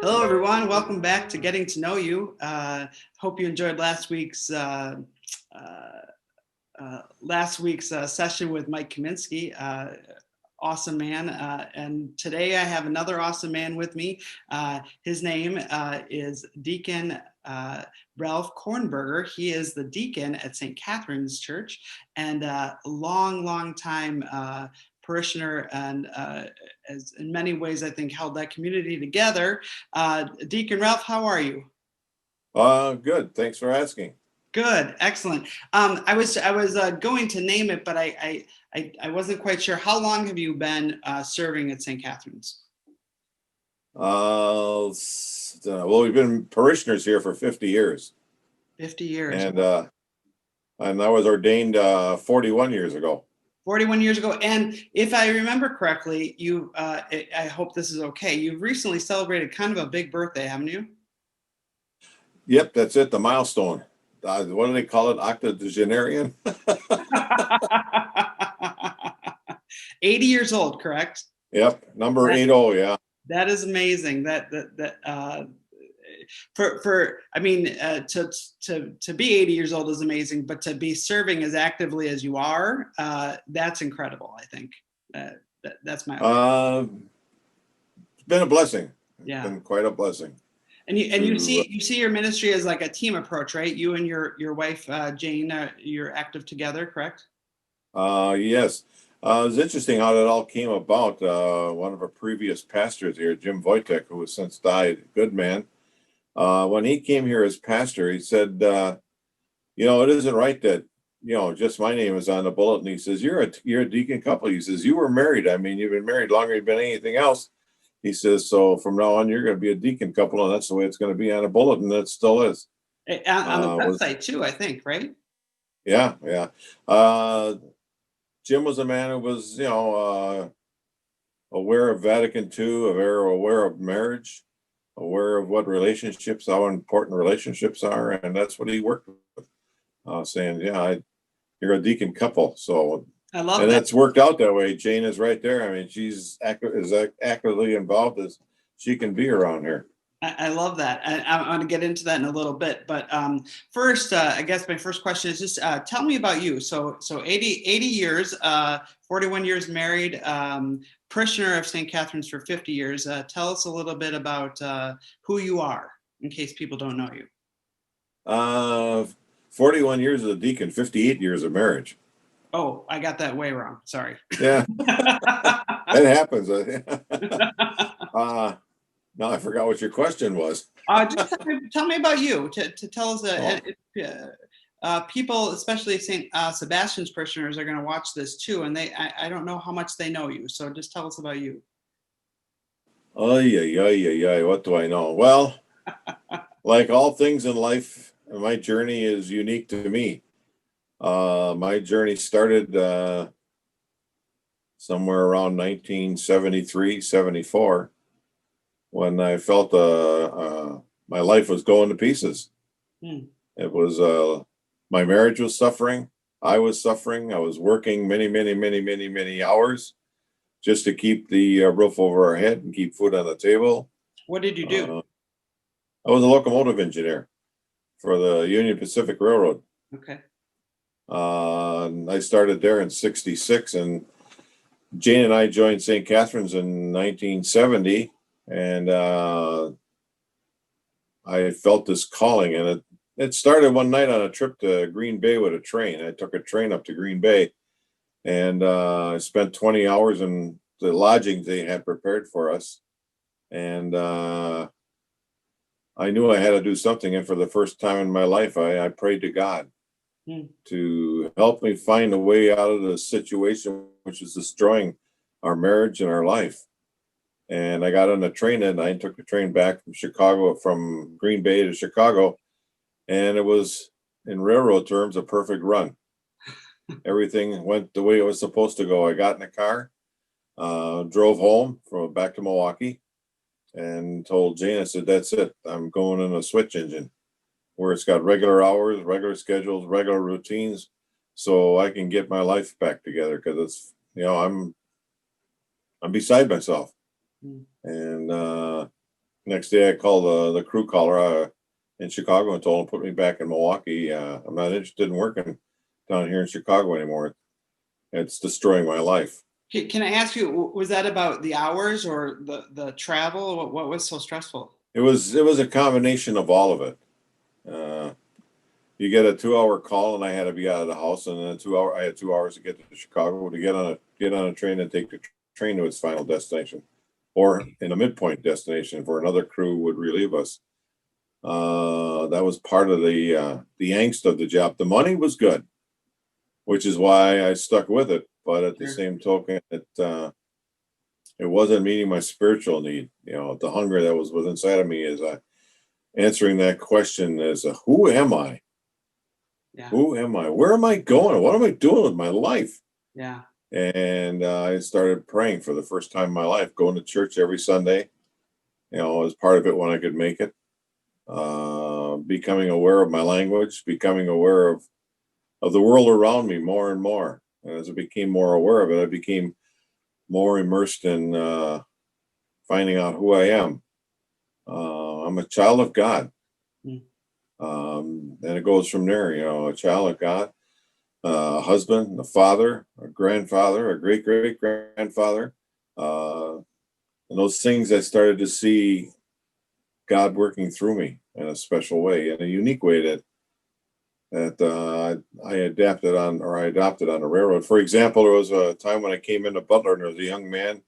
Hello, everyone. Welcome back to Getting to Know You. Hope you enjoyed last week's session with Mike Kaminsky. Awesome man. And today I have another awesome man with me. His name is Deacon Ralph Kornburger. He is the deacon at St. Catherine's Church and a long time parishioner, and as in many ways, I think, held that community together. Deacon Ralph, how are you? Good. Thanks for asking. Good, excellent. I was going to name it, but I wasn't quite sure. How long have you been serving at St. Catherine's? Well, we've been parishioners here for 50 years. 50 years. And I was ordained 41 years ago. 41 years ago. And if I remember correctly, you, I hope this is okay, you've recently celebrated kind of a big birthday, haven't you? Yep, that's it, the milestone. What do they call it? Octogenarian? 80 years old, correct? Yep, number 80, yeah. That is amazing. To be 80 years old is amazing, but to be serving as actively as you are, that's incredible. I think that's my opinion. It's been a blessing. Yeah, it's been quite a blessing. And you see your ministry as like a team approach, right? You and your wife Jane, you're active together, correct? Yes. It was interesting how that all came about. One of our previous pastors here, Jim Wojtek, who has since died, good man. When he came here as pastor, he said, it isn't right that, just my name is on the bulletin. He says, you're a deacon couple. He says, you were married. I mean, you've been married longer than you've been anything else. He says, so from now on, you're going to be a deacon couple, and that's the way it's going to be on a bulletin. That still is. On the website too, I think, right? Yeah. Jim was a man who was, aware of Vatican II, aware of marriage, aware of what relationships, how important relationships are, and that's what he worked with, saying, you're a deacon couple. So I love and that. That's worked out that way. Jane is right there. I mean, she's as actively involved as she can be around here. I love that. I'm going to get into that in a little bit, but first, I guess my first question is just tell me about you. So 80 years, 41 years married, parishioner of St. Catherine's for 50 years. Tell us a little bit about who you are, in case people don't know you. 41 years as a deacon, 58 years of marriage. Oh, I got that way wrong. Sorry. Yeah, it happens. No, I forgot what your question was. Just tell me about you. To tell us, people, especially St. Sebastian's parishioners, are going to watch this too, and I don't know how much they know you. So just tell us about you. Oh yeah. What do I know? Well, like all things in life, my journey is unique to me. My journey started somewhere around 1973, 74. When I felt my life was going to pieces. It was my marriage was suffering. I was suffering. I was working many hours just to keep the roof over our head and keep food on the table. What did you do? I was a locomotive engineer for the Union Pacific Railroad. Okay. I started there in '66, and Jane and I joined St. Catherine's in 1970. And I felt this calling, and it started one night on a trip to Green Bay with a train. I took a train up to Green Bay, and I spent 20 hours in the lodging they had prepared for us. And I knew I had to do something. And for the first time in my life, I prayed to God to help me find a way out of the situation, which is destroying our marriage and our life. And I got on the train and I took the train back from Green Bay to Chicago. And it was, in railroad terms, a perfect run. Everything went the way it was supposed to go. I got in the car, drove home back to Milwaukee, and told Jane, I said, that's it. I'm going in a switch engine where it's got regular hours, regular schedules, regular routines, so I can get my life back together, because it's, I'm beside myself. And Next day, I called the crew caller in Chicago and told him to put me back in Milwaukee. I'm not interested in working down here in Chicago anymore. It's destroying my life. Can I ask you, was that about the hours or the travel? What was so stressful? It was a combination of all of it. You get a 2-hour call, and I had to be out of the house, and then I had 2 hours to get to Chicago to get on a train and take the train to its final destination, or in a midpoint destination where another crew would relieve us. That was part of the angst of the job. The money was good, which is why I stuck with it. But at the same token, it wasn't meeting my spiritual need. The hunger that was within inside of me is answering that question is, who am I? Yeah. Who am I? Where am I going? What am I doing with my life? Yeah. And I started praying for the first time in my life, going to church every Sunday, as part of it when I could make it. Becoming aware of my language, becoming aware of the world around me more and more. And as I became more aware of it, I became more immersed in finding out who I am. I'm a child of God. And it goes from there, a child of God, a husband, a father, a grandfather, a great-great-grandfather. And those things I started to see God working through me in a special way, in a unique way that I adapted on, or I adopted on the railroad. For example, there was a time when I came into Butler, and there was a young man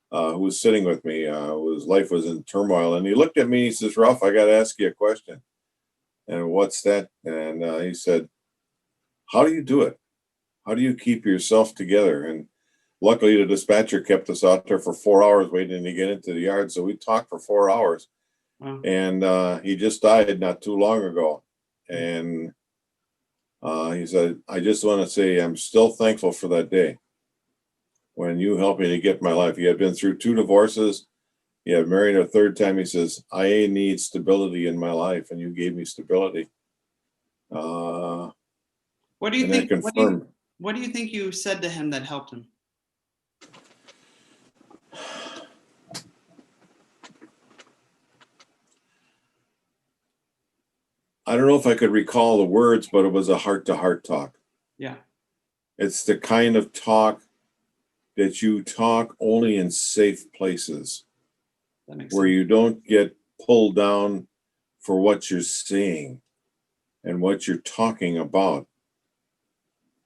who was sitting with me, whose life was in turmoil. And he looked at me and he says, "Ralph, I got to ask you a question." And what's that? And he said, "How do you do it? How do you keep yourself together?" And luckily, the dispatcher kept us out there for 4 hours waiting to get into the yard. So we talked for 4 hours. Wow. And he just died not too long ago. And he said, "I just want to say I'm still thankful for that day when you helped me to get my life." He had been through 2 divorces. He had married a 3rd time. He says, "I need stability in my life, and you gave me stability." What do you and think? that confirmed. What do you think you said to him that helped him? I don't know if I could recall the words, but it was a heart-to-heart talk. Yeah. It's the kind of talk that you talk only in safe places, That makes where sense. you don't get pulled down for what you're saying and what you're talking about.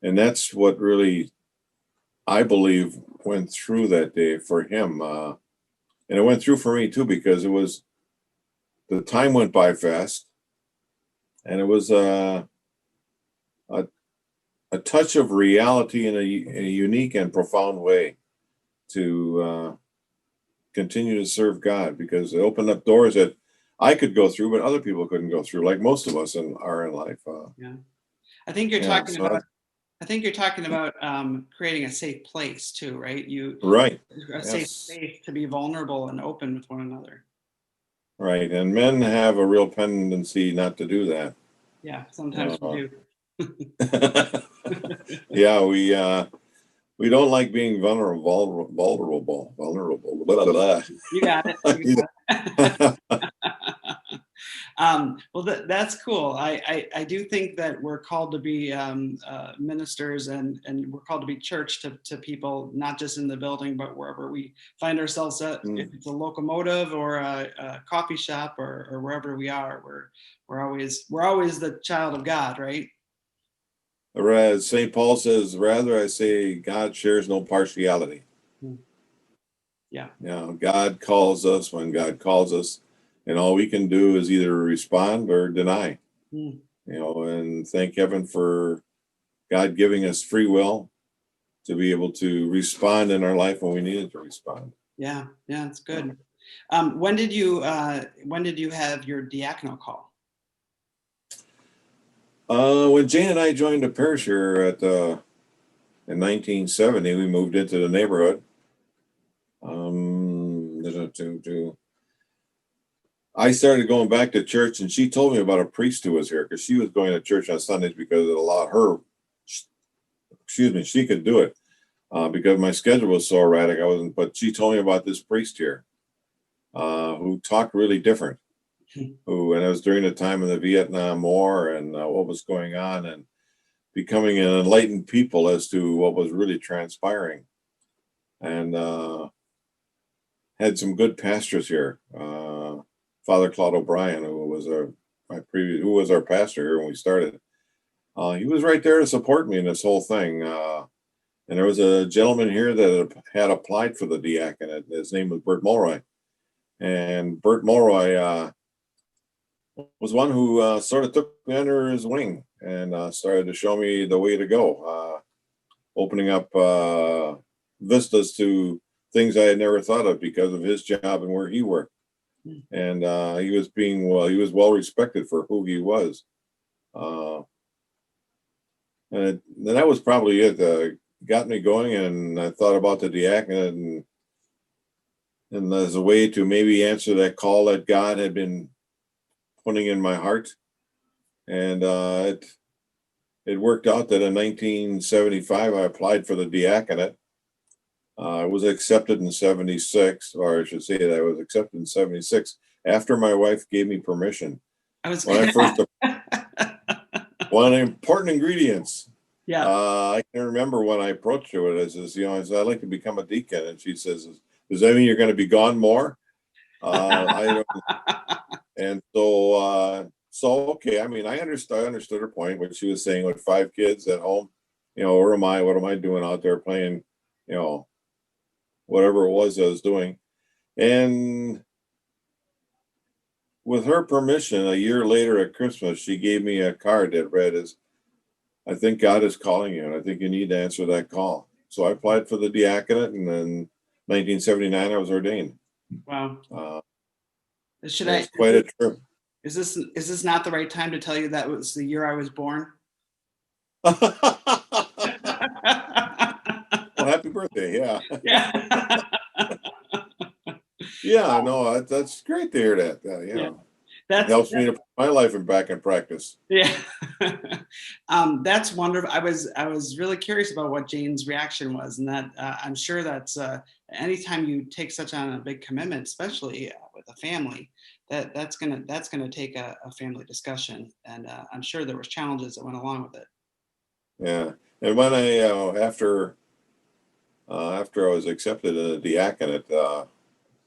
And that's what really, I believe, went through that day for him. And it went through for me too, because the time went by fast, and it was a touch of reality in a unique and profound way to continue to serve God, because it opened up doors that I could go through, but other people couldn't go through, like most of us are in life. Yeah. I think you're talking about. I think you're talking about creating a safe place too, right? Right. A safe space to be vulnerable and open with one another. Right. And men have a real tendency not to do that. Yeah, sometimes we do. Yeah, we don't like being vulnerable. Blah, blah, blah. You got it. You got it. Well, that's cool. I do think that we're called to be ministers, and we're called to be church to people, not just in the building, but wherever we find ourselves at. If it's a locomotive or a coffee shop or wherever we are, we're always the child of God, right? Whereas St. Paul says, rather, I say God shares no partiality. Yeah. God calls us when God calls us, and all we can do is either respond or deny. And thank heaven for God giving us free will to be able to respond in our life when we needed to respond. Yeah, it's good. When did you have your diaconal call? When Jane and I joined the parish here in 1970, we moved into the neighborhood. I started going back to church, and she told me about a priest who was here, because she was going to church on Sundays because it allowed her. She could do it because my schedule was so erratic. But she told me about this priest here, who talked really different. And it was during the time of the Vietnam War and what was going on, and becoming an enlightened people as to what was really transpiring. And had some good pastors here. Father Claude O'Brien, who was our pastor here when we started. He was right there to support me in this whole thing. And there was a gentleman here that had applied for the diaconate. His name was Bert Mulroy. And Bert Mulroy was one who sort of took me under his wing and started to show me the way to go, opening up vistas to things I had never thought of because of his job and where he worked. And he was well respected for who he was. And that was probably it. Got me going, and I thought about the diaconate and as a way to maybe answer that call that God had been putting in my heart. And it worked out that in 1975 I applied for the diaconate. I was accepted in 76, or I should say that I was accepted in 76 after my wife gave me permission. One of the important ingredients. Yeah. I can remember when I approached her with it, I says, I said, I'd like to become a deacon. And she says, does that mean you're going to be gone more? I don't. And so okay. I mean, I understood her point, what she was saying with 5 kids at home. Where am I? What am I doing out there playing, whatever it was I was doing. And with her permission, a year later at Christmas, she gave me a card that read, I think God is calling you, and I think you need to answer that call. So I applied for the diaconate, and then 1979 I was ordained. Wow. It's quite a trip. Is this not the right time to tell you that was the year I was born? Well, happy birthday. Yeah. Yeah. Yeah, no, that's great to hear that. Yeah. That helps me to put my life back in practice. Yeah. That's wonderful. I was really curious about what Jane's reaction was, and that I'm sure that's anytime you take such on a big commitment, especially with a family, that's gonna take a family discussion, and I'm sure there was challenges that went along with it. Yeah, and when I after I was accepted in the diaconate,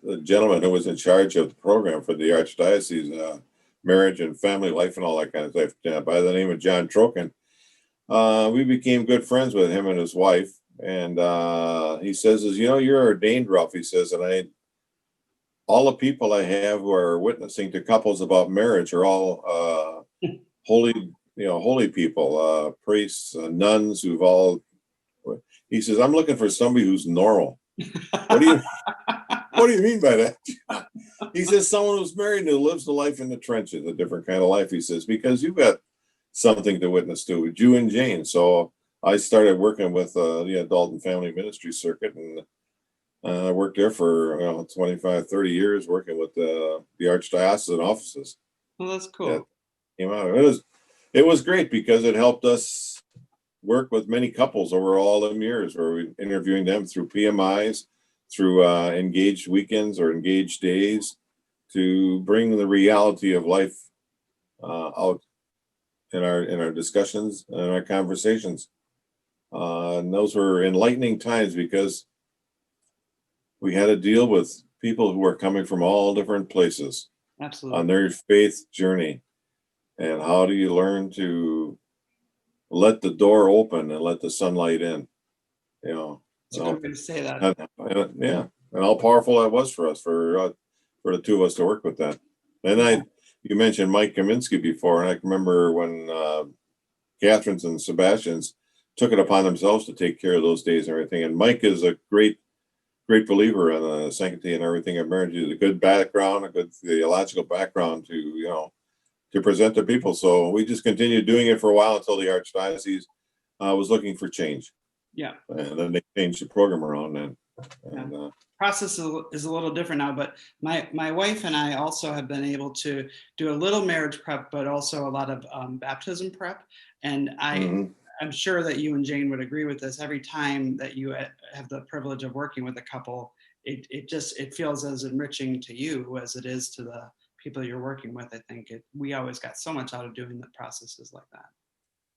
the gentleman who was in charge of the program for the archdiocese, marriage and family life and all that kind of stuff, by the name of John Troken, we became good friends with him and his wife. And he says, you're ordained, Ralph. He says, and all the people I have who are witnessing to couples about marriage are all holy people, priests, nuns who've all. He says, I'm looking for somebody who's normal. What do you mean by that? He says, someone who's married and who lives the life in the trenches, a different kind of life. He says, because you've got something to witness to, you and Jane. So I started working with the adult and family ministry circuit, and I worked there for 25, 30 years, working with the archdiocesan offices. Well, that's cool. Came out. It was great because it helped us work with many couples over all them years, where we interviewing them through PMIs, through engaged weekends or engaged days, to bring the reality of life out in our discussions and our conversations. And those were enlightening times because we had to deal with people who were coming from all different places. Absolutely. On their faith journey. And how do you learn to let the door open and let the sunlight in? It's a good way to say that. And how powerful that was for us, for the two of us to work with that. And you mentioned Mike Kaminsky before, and I can remember when Catherine's and Sebastian's took it upon themselves to take care of those days and everything. And Mike is a great believer in the sanctity and everything of marriage. He has a good background, a good theological background to present to people. So we just continued doing it for a while until the archdiocese was looking for change. Yeah. And then they changed the program around then. And, process is a little different now, but my wife and I also have been able to do a little marriage prep, but also a lot of baptism prep. And I'm sure that you and Jane would agree with this. Every time that you have the privilege of working with a couple, it feels as enriching to you as it is to the people you're working with. I think we always got so much out of doing the processes like that.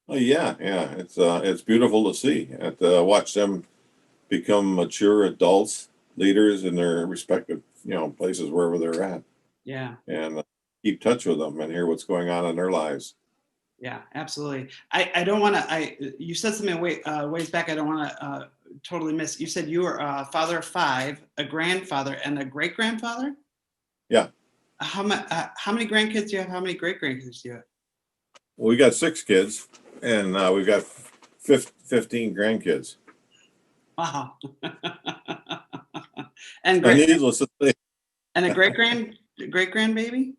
Oh yeah, yeah. It's beautiful to see and to watch them become mature adults, leaders in their respective, places wherever they're at, Yeah. and keep touch with them and hear what's going on in their lives. Yeah, absolutely. I don't want to. You said something ways back. I don't want to totally miss. You said you were a father of five, a grandfather, and a great grandfather. Yeah. How many grandkids do you have? How many great grandkids do you have? Well, we got 6 kids, and we've got 15 grandkids. Wow. and And great needless to say, and a great grandbaby.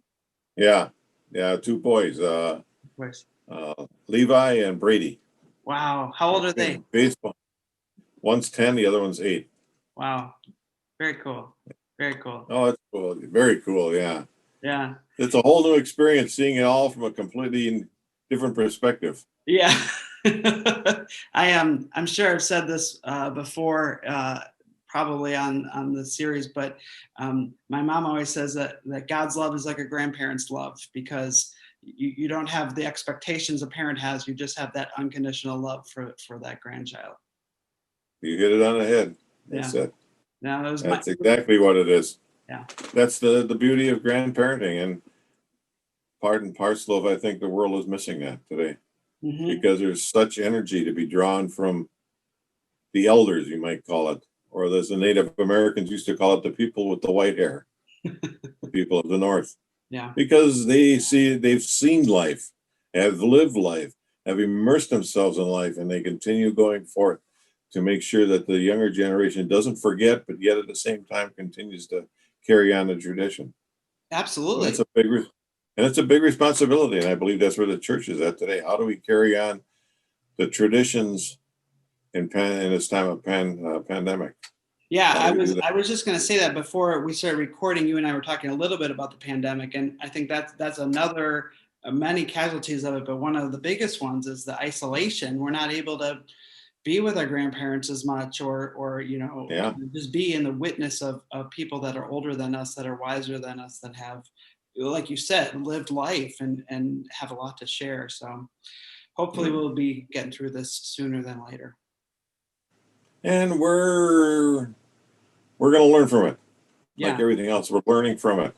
yeah, yeah, 2 boys, Of course. Levi and Brady. Wow. How old are they? Baseball. One's 10, the other one's 8. Wow. Very cool. Very cool. Oh, that's cool. Very cool. Yeah. Yeah. It's a whole new experience seeing it all from a completely different perspective. Yeah. I'm sure I've said this before, probably on the series, but my mom always says that God's love is like a grandparent's love, because you don't have the expectations a parent has. You just have that unconditional love for that grandchild. You hit it on the head. Yeah. That's it. Now that was That's exactly what it is. Yeah. That's the beauty of grandparenting, and part and parcel of, I think, the world is missing that today, because there's such energy to be drawn from the elders, you might call it, or as the Native Americans used to call it, the people with the white hair, the people of the North, Yeah. because they've seen life, have lived life, have immersed themselves in life, and they continue going forth to make sure that the younger generation doesn't forget, but yet at the same time continues to carry on the tradition. And Absolutely. it's a big responsibility, and I believe that's where the church is at today. How do we carry on the traditions in this time of pandemic? Yeah, How do we do that? I was just going to say that before we started recording. You and I were talking a little bit about the pandemic, and I think that's another many casualties of it. But one of the biggest ones is the isolation. We're not able to be with our grandparents as much, or Yeah. just be in the witness of people that are older than us, that are wiser than us, that have, like you said, lived life and have a lot to share. So hopefully we'll be getting through this sooner than later. And we're going to learn from it. Yeah. Like everything else, we're learning from it.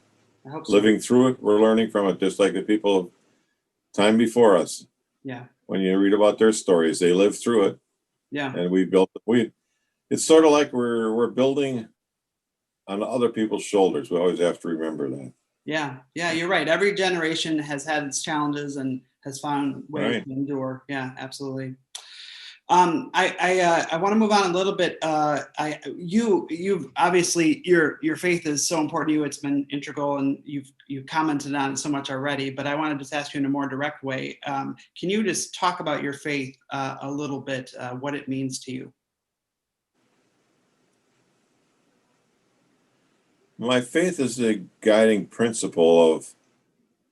I hope so. Living through it, we're learning from it, just like the people of time before us. Yeah. When you read about their stories, they lived through it. Yeah. And it's sort of like we're building on other people's shoulders. We always have to remember that. Yeah. Yeah, you're right. Every generation has had its challenges and has found ways Right. to endure. Yeah, absolutely. I want to move on a little bit. You've obviously your faith is so important to you. It's been integral, and you've commented on it so much already. But I want to just ask you in a more direct way. Can you just talk about your faith a little bit, what it means to you? My faith is the guiding principle of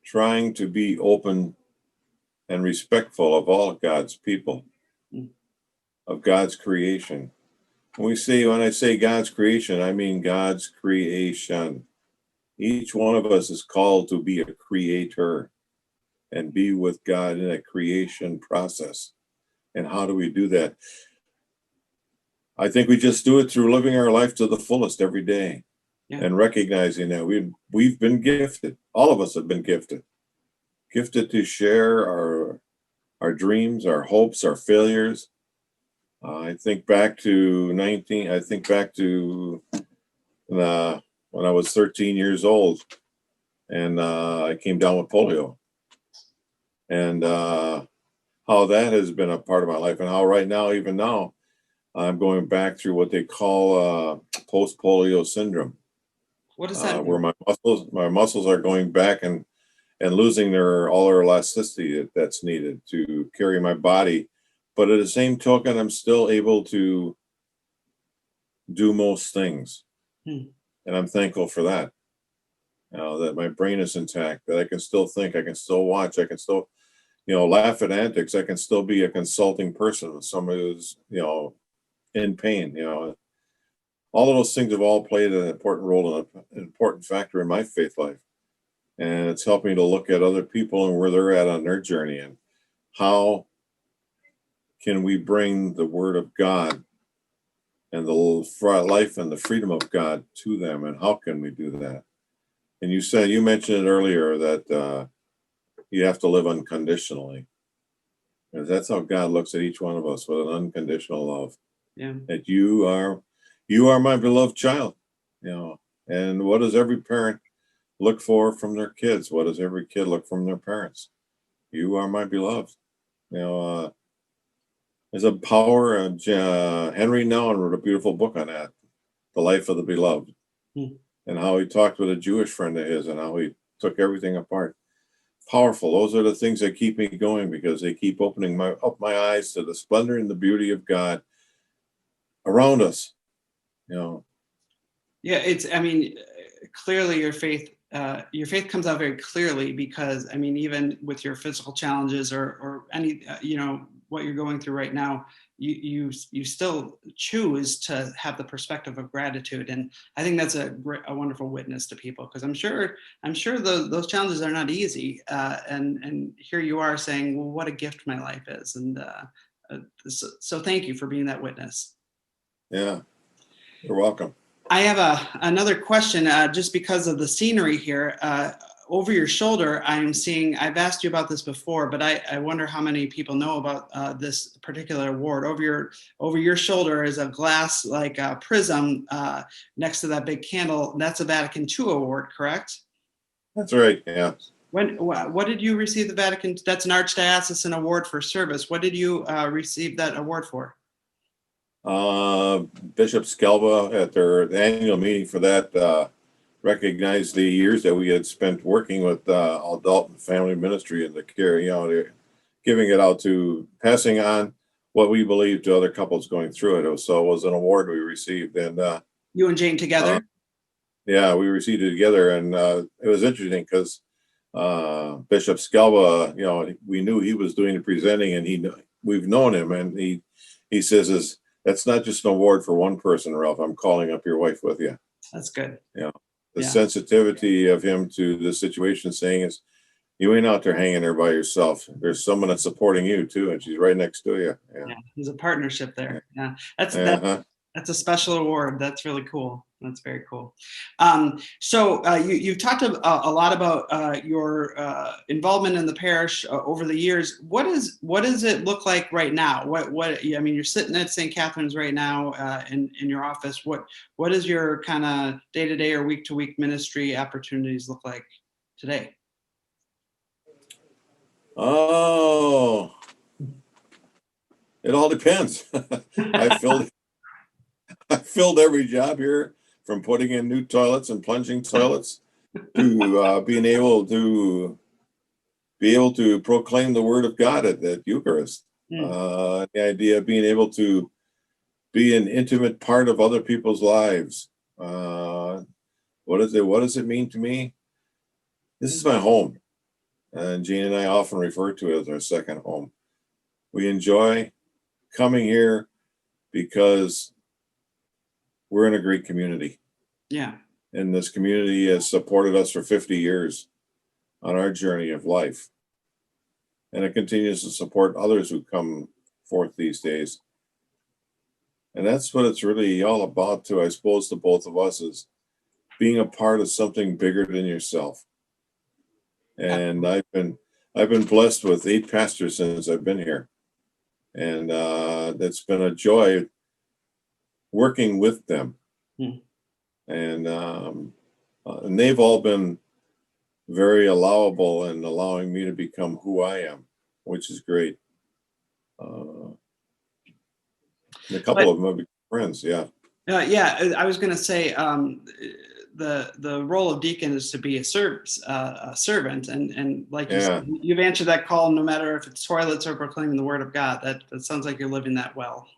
trying to be open and respectful of all God's people, of God's creation. When I say God's creation, I mean God's creation. Each one of us is called to be a creator and be with God in a creation process. And how do we do that? I think we just do it through living our life to the fullest every day. Yeah. And recognizing that we've been gifted. All of us have been gifted to share our dreams, our hopes, our failures. I think back to when I was 13 years old, and I came down with polio, and how that has been a part of my life, and how right now, even now, I'm going back through what they call post-polio syndrome. What does that mean? Where my muscles are going back and losing all their elasticity that's needed to carry my body. But at the same token, I'm still able to do most things. And I'm thankful for that. That my brain is intact, that I can still think, I can still watch, I can still, laugh at antics. I can still be a consulting person with somebody who's, in pain. All of those things have all played an important role and an important factor in my faith life. And it's helped me to look at other people and where they're at on their journey, and how can we bring the word of God and the life and the freedom of God to them, and how can we do that? And you mentioned it earlier that you have to live unconditionally, because that's how God looks at each one of us, with an unconditional love. Yeah. That you are my beloved child. And what does every parent look for from their kids? What does every kid look from their parents? You are my beloved. There's a power. Henry Nouwen wrote a beautiful book on that, The Life of the Beloved, and how he talked with a Jewish friend of his and how he took everything apart. Powerful. Those are the things that keep me going, because they keep opening up my eyes to the splendor and the beauty of God around us. Yeah, clearly your faith comes out very clearly, because even with your physical challenges or any what you're going through right now, you still choose to have the perspective of gratitude, and I think that's a wonderful witness to people, because I'm sure those challenges are not easy, and here you are saying, well, what a gift my life is, and so thank you for being that witness. Yeah, you're welcome. I have another question, just because of the scenery here. Over your shoulder, I've asked you about this before, but I wonder how many people know about this particular award. Over your shoulder is a glass prism next to that big candle. That's a Vatican II award, correct? That's right, yeah. What did you receive the Vatican? That's an Archdiocesan Award for Service. What did you receive that award for? Bishop Scalva, at their annual meeting for that, recognized the years that we had spent working with adult and family ministry in the care, giving it out passing on what we believe to other couples going through it. So it was an award we received, and you and Jane together. Yeah, we received it together, and it was interesting because Bishop Scalva, we knew he was doing the presenting, and we've known him, and he says, that's not just an award for one person, Ralph. I'm calling up your wife with you. That's good. The sensitivity of him to the situation, saying is, you ain't out there hanging there by yourself. There's someone that's supporting you too, and she's right next to you. Yeah, there's a partnership there. Yeah, that's a special award. That's really cool. That's very cool. So you've talked a lot about your involvement in the parish over the years. What does it look like right now? You're sitting at St. Catherine's right now in your office. What is your kind of day-to-day or week-to-week ministry opportunities look like today? Oh, it all depends. I filled every job here, from putting in new toilets and plunging toilets to being able to proclaim the word of God at Eucharist. The idea of being able to be an intimate part of other people's lives. What does it mean to me? This is my home, and Jean and I often refer to it as our second home. We enjoy coming here because we're in a great community. Yeah. And this community has supported us for 50 years on our journey of life. And it continues to support others who come forth these days. And that's what it's really all about too, I suppose, to both of us, is being a part of something bigger than yourself. And I've been blessed with 8 pastors since I've been here. And it's been a joy working with them. And they've all been very allowable in allowing me to become who I am, which is great. A couple of them have become friends. Yeah. I was going to say the role of deacon is to be a servant, and like you said, you've answered that call, no matter if it's toilets or proclaiming the word of God. That sounds like you're living that well.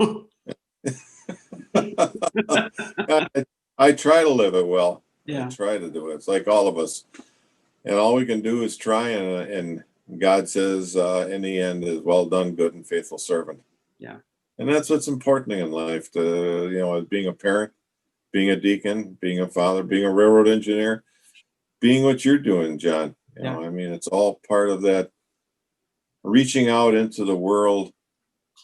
I try to live it well. Yeah. I try to do it. It's like all of us, and all we can do is try and God says, in the end, is well done, good and faithful servant. Yeah. And that's what's important in life, to, being a parent, being a deacon, being a father, being a railroad engineer, being what you're doing, John. Yeah. I mean, it's all part of that reaching out into the world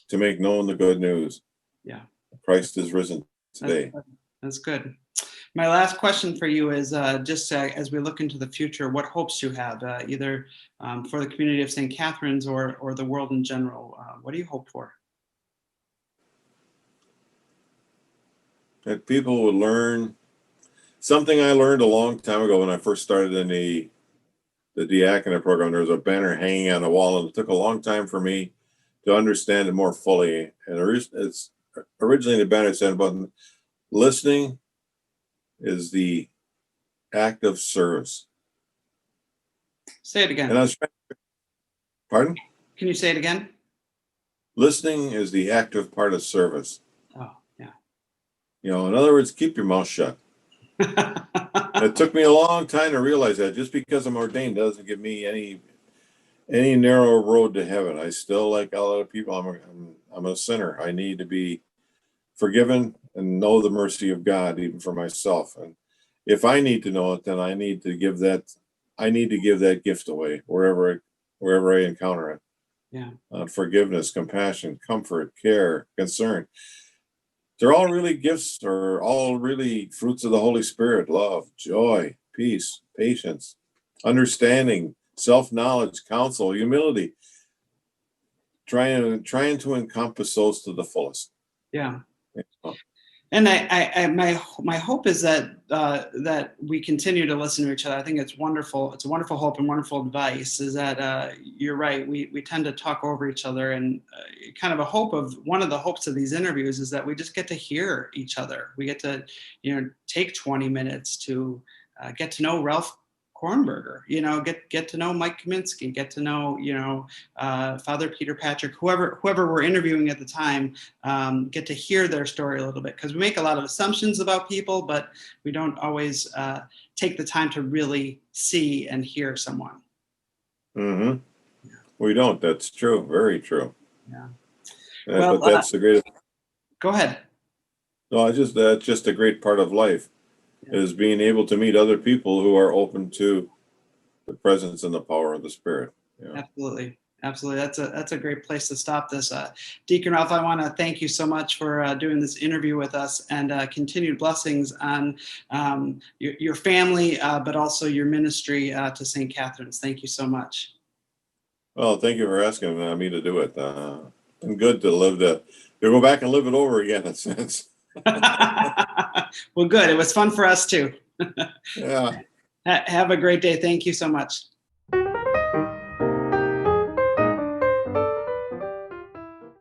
to make known the good news. Yeah. Christ is risen today. That's good. My last question for you is just as we look into the future, what hopes you have, either for the community of St. Catharines or the world in general? What do you hope for? That people would learn something I learned a long time ago when I first started in the diaconate program. There was a banner hanging on the wall, and it took a long time for me to understand it more fully. And it's originally the banner said about listening is the act of service. Say it again. And I was, pardon? Can you say it again? Listening is the active part of service. Oh, yeah. In other words, keep your mouth shut. It took me a long time to realize that. Just because I'm ordained doesn't give me any narrow road to heaven. I still, like a lot of people, I'm a sinner. I need to be forgiven and know the mercy of God, even for myself. And if I need to know it, then I need to give that gift away wherever I encounter it. Yeah. Forgiveness, compassion, comfort, care, concern. They're all really gifts, or all really fruits of the Holy Spirit: love, joy, peace, patience, understanding, self-knowledge, counsel, humility. Trying to encompass those to the fullest. Yeah. Yeah. And my hope is that we continue to listen to each other. I think it's wonderful. It's a wonderful hope and wonderful advice. Is that you're right. We tend to talk over each other, and kind of one of the hopes of these interviews is that we just get to hear each other. We get to take 20 minutes to get to know Ralph Kornburger, get to know Mike Kaminsky, get to know, Father Peter Patrick, whoever we're interviewing at the time, get to hear their story a little bit, because we make a lot of assumptions about people, but we don't always take the time to really see and hear someone. Mm-hmm. Yeah. We don't. That's true. Very true. Yeah. But that's the greatest. Go ahead. No, that's just a great part of life. Yeah. Is being able to meet other people who are open to the presence and the power of the Spirit. Yeah. Absolutely. That's a great place to stop this. Deacon Ralph, I want to thank you so much for doing this interview with us, and continued blessings on your family, but also your ministry to St. Catharines. Thank you so much. Well, thank you for asking me to do it. Been good to go back and live it over again in a sense. Well, good. It was fun for us too. Yeah. Have a great day. Thank you so much.